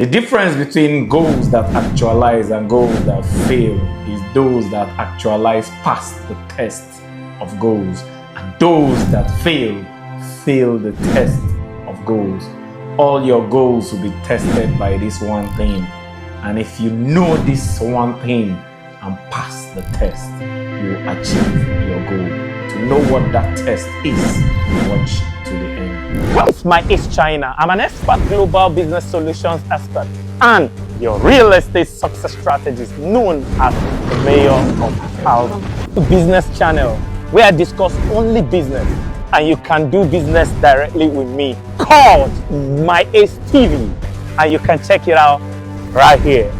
The difference between goals that actualize and goals that fail is those that actualize pass the test of goals, and those that fail the test of goals. All your goals will be tested by this one thing, and if you know this one thing and pass the test, you will achieve your goal. To know what that test is, watch to the end. What's my East China? I'm an expert global business solutions expert and your real estate success strategist, known as the mayor of House Business Channel, where I discuss only business and you can do business directly with me, called My Ace TV, and you can check it out right here.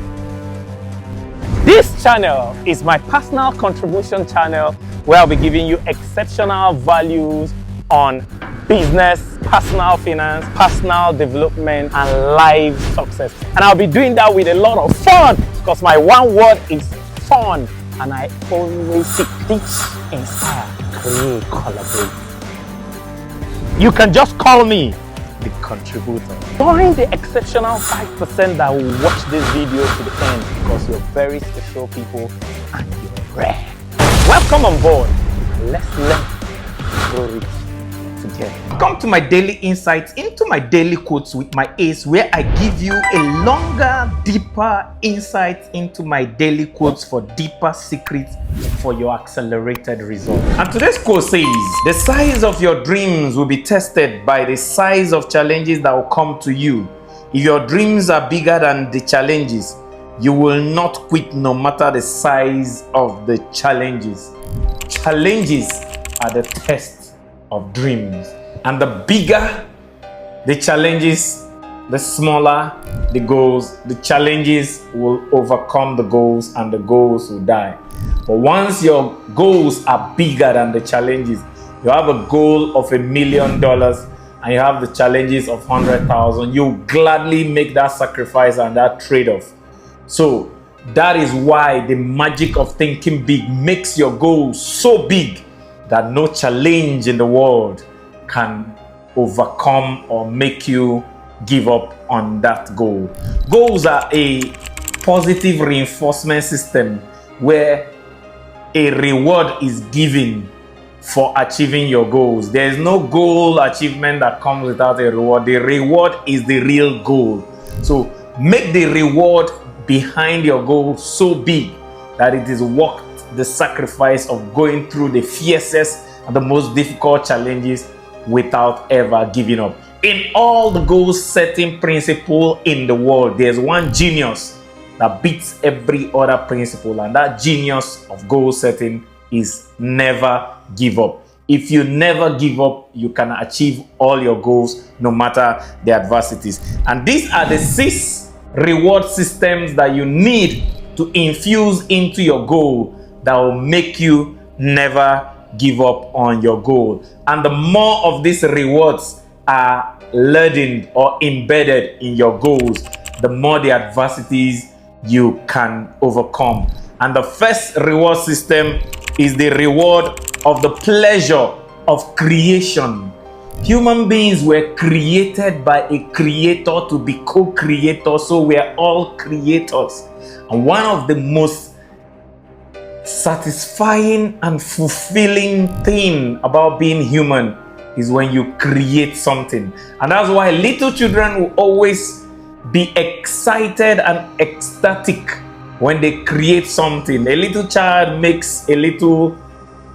This channel is my personal contribution channel where I'll be giving you exceptional values on business, personal finance, personal development, and life success. And I'll be doing that with a lot of fun, because my one word is fun. And I always seek, teach, inspire, create, collaborate. You can just call me the contributor. Join the exceptional 5% that will watch this video to the end, because you're very special people and you're rare. Welcome on board. Let's learn to grow rich together. Come to my daily insights into my daily quotes with my ace, where I give you a longer, deeper insight into my daily quotes for deeper secrets for your accelerated results. And today's quote says, the size of your dreams will be tested by the size of challenges that will come to you. If your dreams are bigger than the challenges, you will not quit no matter the size of the challenges. Challenges are the test of dreams. And the bigger the challenges, the smaller the goals. The challenges will overcome the goals and the goals will die. But once your goals are bigger than the challenges, you have a goal of $1 million and you have the challenges of 100,000, you gladly make that sacrifice and that trade-off. So that is why the magic of thinking big makes your goals so big that no challenge in the world can overcome or make you give up on that goal. Goals are a positive reinforcement system where a reward is given for achieving your goals. There is no goal achievement that comes without a reward. The reward is the real goal. So make the reward behind your goal so big that it is worth the sacrifice of going through the fiercest and the most difficult challenges without ever giving up. In all the goal setting principle in the world, there's one genius that beats every other principle, and that genius of goal setting is never give up. If you never give up, you can achieve all your goals no matter the adversities. And these are the 6 reward systems that you need to infuse into your goal that will make you never give up on your goal. And the more of these rewards are laden or embedded in your goals, the more the adversities you can overcome. And the first reward system is the reward of the pleasure of creation. Human beings were created by a creator to be co-creators, so we are all creators. And one of the most satisfying and fulfilling thing about being human is when you create something. And that's why little children will always be excited and ecstatic when they create something. A little child makes a little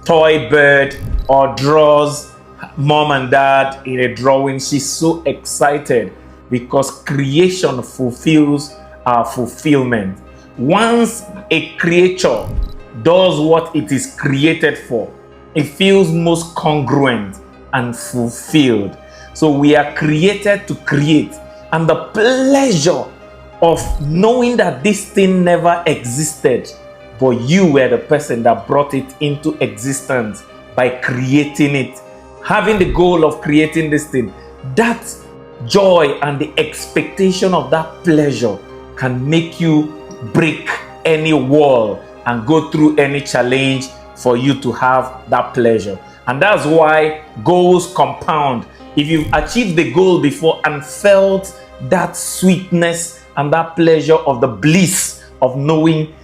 toy bird or draws mom and dad in a drawing. She's so excited because creation fulfills our fulfillment. Once a creature does what it is created for, it feels most congruent and fulfilled. So we are created to create, and the pleasure of knowing that this thing never existed, but you were the person that brought it into existence by creating it, having the goal of creating this thing, that joy and the expectation of that pleasure can make you break any wall and go through any challenge for you to have that pleasure. And that's why goals compound. If you've achieved the goal before and felt that sweetness and that pleasure of the bliss of knowing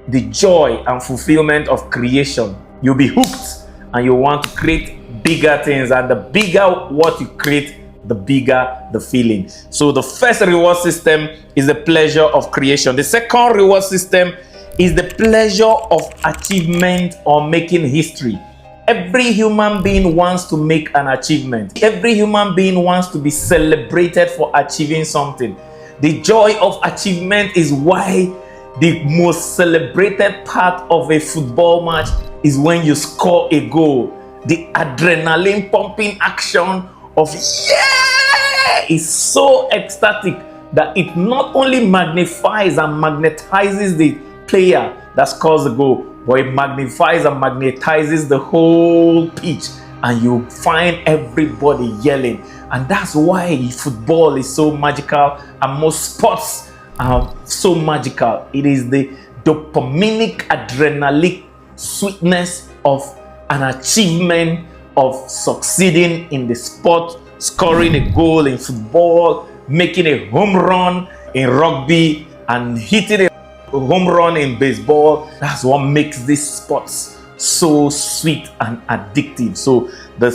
the joy and fulfillment of creation, you'll be hooked and you want to create bigger things. And the bigger what you create, the bigger the feeling. So the first reward system is the pleasure of creation. The second reward system is the pleasure of achievement or making history. Every human being wants to make an achievement. Every human being wants to be celebrated for achieving something. The joy of achievement is why the most celebrated part of a football match is when you score a goal. The adrenaline pumping action of yeah is so ecstatic that it not only magnifies and magnetizes the player that scores the goal, but it magnifies and magnetizes the whole pitch, and you find everybody yelling. And that's why football is so magical, and most sports are so magical. It is the dopaminic adrenaline sweetness of an achievement, of succeeding in the sport, scoring a goal in football, making a home run in rugby, and hitting a home run in baseball. That's what makes these sports so sweet and addictive. So the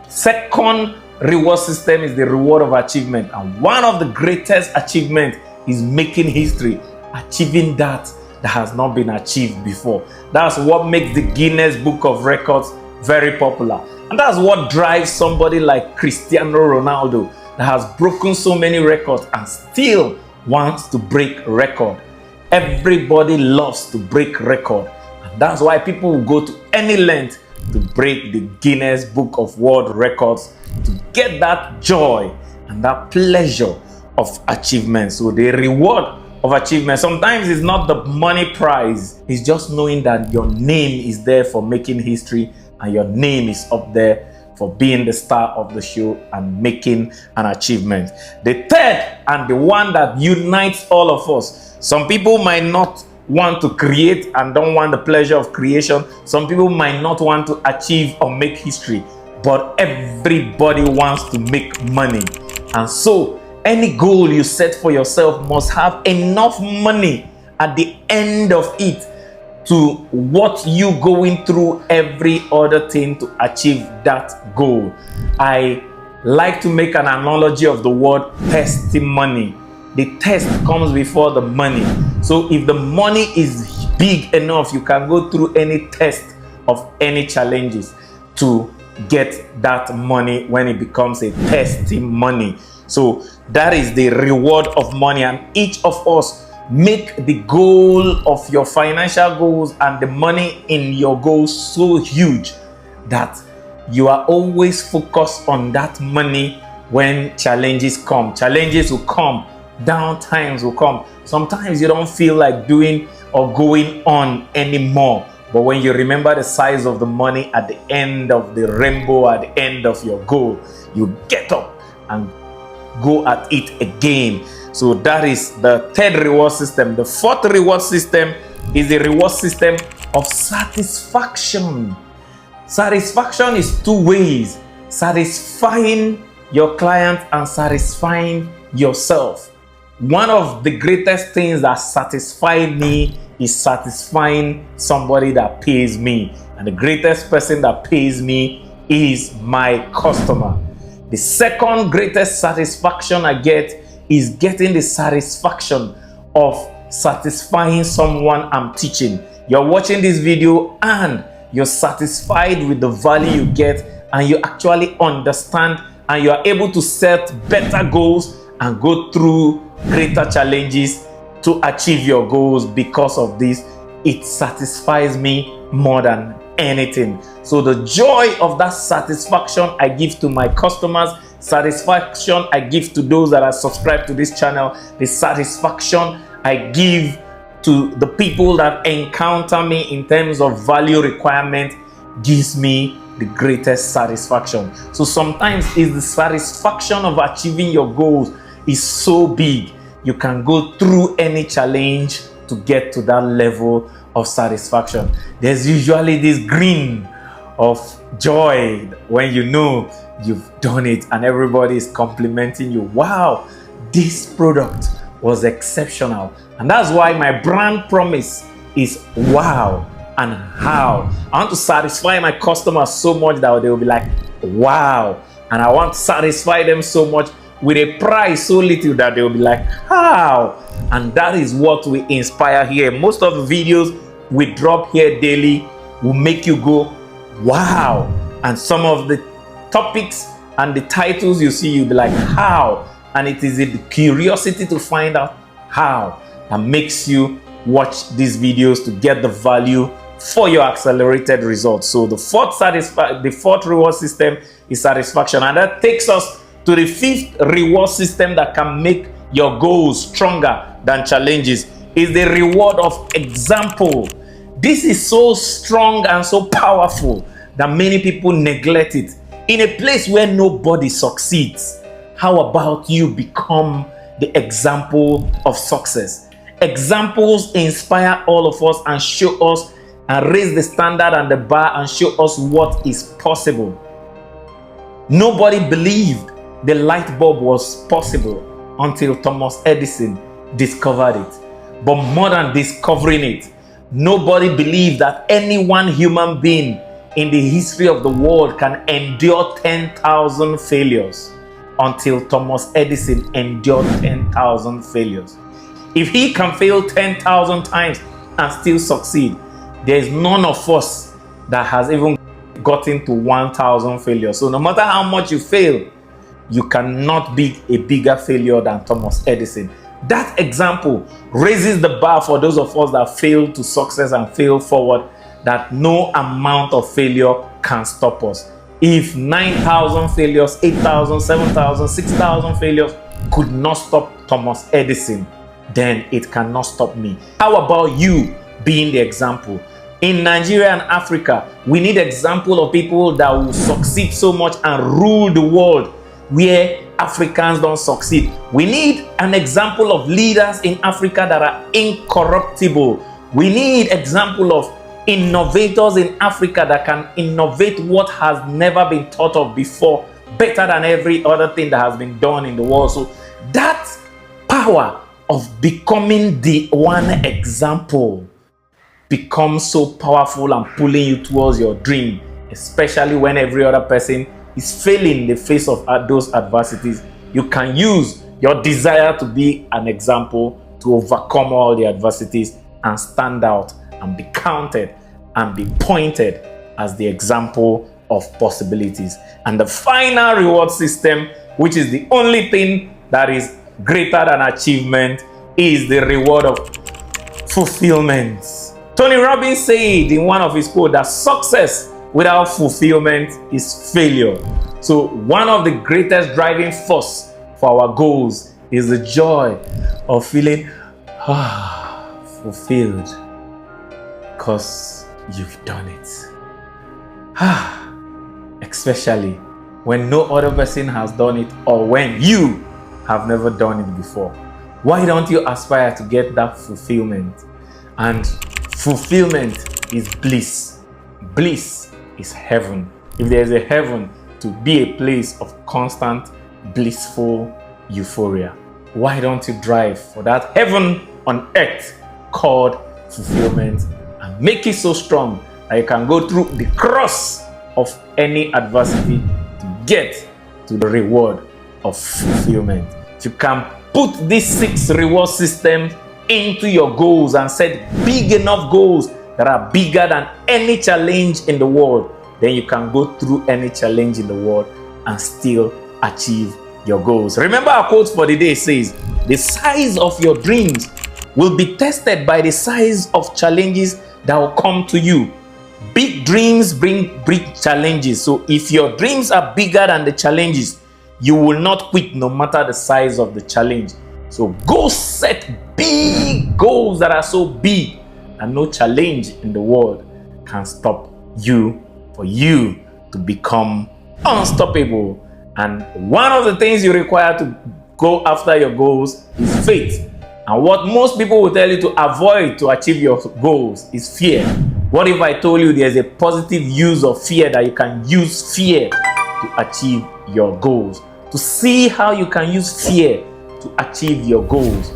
second reward system is the reward of achievement, and one of the greatest achievements is making history, achieving that has not been achieved before. That's what makes the Guinness Book of Records very popular, and that's what drives somebody like Cristiano Ronaldo that has broken so many records and still wants to break record. Everybody loves to break record, and that's why people will go to any length to break the Guinness Book of World Records to get that joy and that pleasure of achievement. So the reward of achievement sometimes is not the money prize, it's just knowing that your name is there for making history, and your name is up there for being the star of the show and making an achievement. The third, and the one that unites all of us, some people might not want to create and don't want the pleasure of creation. Some people might not want to achieve or make history, but everybody wants to make money. And so any goal you set for yourself must have enough money at the end of it to what you going through every other thing to achieve that goal. I like to make an analogy of the word testimony. The test comes before the money. So if the money is big enough, you can go through any test of any challenges to get that money when it becomes a testimony. So that is the reward of money, and each of us make the goal of your financial goals and the money in your goals so huge that you are always focused on that money. When challenges come, challenges will come, down times will come. Sometimes you don't feel like doing or going on anymore, but when you remember the size of the money at the end of the rainbow, at the end of your goal, you get up and go at it again. So that is the third reward system. The fourth reward system is the reward system of satisfaction. Satisfaction is two ways: satisfying your client and satisfying yourself. One of the greatest things that satisfy me is satisfying somebody that pays me, and the greatest person that pays me is my customer. The second greatest satisfaction I get is getting the satisfaction of satisfying someone I'm teaching. You're watching this video and you're satisfied with the value you get, and you actually understand, and you're able to set better goals and go through greater challenges to achieve your goals. Because of this, it satisfies me more than anything. So the joy of that satisfaction I give to my customers, satisfaction I give to those that are subscribed to this channel, the satisfaction I give to the people that encounter me in terms of value requirement gives me the greatest satisfaction. So sometimes it's the satisfaction of achieving your goals is so big, you can go through any challenge to get to that level of satisfaction. There's usually this grin of joy when you know you've done it and everybody is complimenting you. Wow, this product was exceptional. And that's why my brand promise is wow and how. I want to satisfy my customers so much that they will be like, wow. And I want to satisfy them so much with a price so little that they will be like, how. And that is what we inspire here. Most of the videos we drop here daily will make you go, wow. And some of the topics and the titles you see, you'll be like, how. And it is the curiosity to find out how that makes you watch these videos to get the value for your accelerated results. So the fourth reward system is satisfaction, and that takes us to the fifth reward system that can make your goals stronger than challenges. Is the reward of example. This is so strong and so powerful that many people neglect it. In a place where nobody succeeds, how about you become the example of success? Examples inspire all of us and show us and raise the standard and the bar and show us what is possible. Nobody believed the light bulb was possible until Thomas Edison discovered it. But more than discovering it, nobody believed that any one human being in the history of the world can endure 10,000 failures until Thomas Edison endured 10,000 failures. If he can fail 10,000 times and still succeed, there is none of us that has even gotten to 1,000 failures. So no matter how much you fail, you cannot be a bigger failure than Thomas Edison. That example raises the bar for those of us that fail to success and fail forward, that no amount of failure can stop us. If 9,000 failures, 8,000, 7,000, 6,000 failures could not stop Thomas Edison, then it cannot stop me. How about you being the example? In Nigeria and Africa, we need example of people that will succeed so much and rule the world where Africans don't succeed. We need an example of leaders in Africa that are incorruptible. We need example of innovators in Africa that can innovate what has never been thought of before, better than every other thing that has been done in the world. So that power of becoming the one example becomes so powerful and pulling you towards your dream, especially when every other person is failing in the face of those adversities. You can use your desire to be an example to overcome all the adversities and stand out and be counted and be pointed as the example of possibilities. And the final reward system, which is the only thing that is greater than achievement, is the reward of fulfillment. Tony Robbins said in one of his quotes that success without fulfillment is failure. So one of the greatest driving force for our goals is the joy of feeling fulfilled because you've done it. Especially when no other person has done it or when you have never done it before. Why don't you aspire to get that fulfillment? And fulfillment is bliss. Bliss is heaven. If there is a heaven, to be a place of constant blissful euphoria. Why don't you drive for that heaven on earth called fulfillment and make it so strong that you can go through the cross of any adversity to get to the reward of fulfillment? If you can put these 6 reward systems into your goals and set big enough goals that are bigger than any challenge in the world, then you can go through any challenge in the world and still achieve your goals. Remember, our quote for the day says, the size of your dreams will be tested by the size of challenges that will come to you. Big dreams bring big challenges. So if your dreams are bigger than the challenges, you will not quit no matter the size of the challenge. So go set big goals that are so big and no challenge in the world can stop you, for you to become unstoppable. And one of the things you require to go after your goals is faith. And what most people will tell you to avoid to achieve your goals is fear. What if I told you there's a positive use of fear, that you can use fear to achieve your goals? To see how you can use fear to achieve your goals,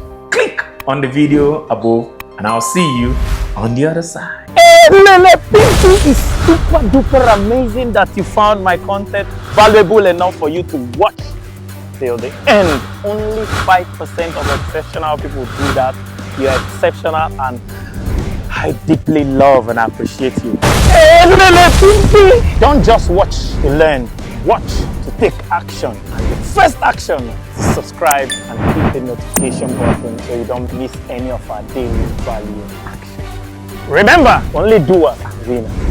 on the video above, and I'll see you on the other side. Hey, Lele Pinky, is super duper amazing that you found my content valuable enough for you to watch till the end. Only 5% of exceptional people do that. You're exceptional, and I deeply love and appreciate you. Hey, Lele Pinky! Don't just watch to learn, watch to take action. And the first action is subscribe and hit the notification button so you don't miss any of our daily value action. Remember, only doers are winners.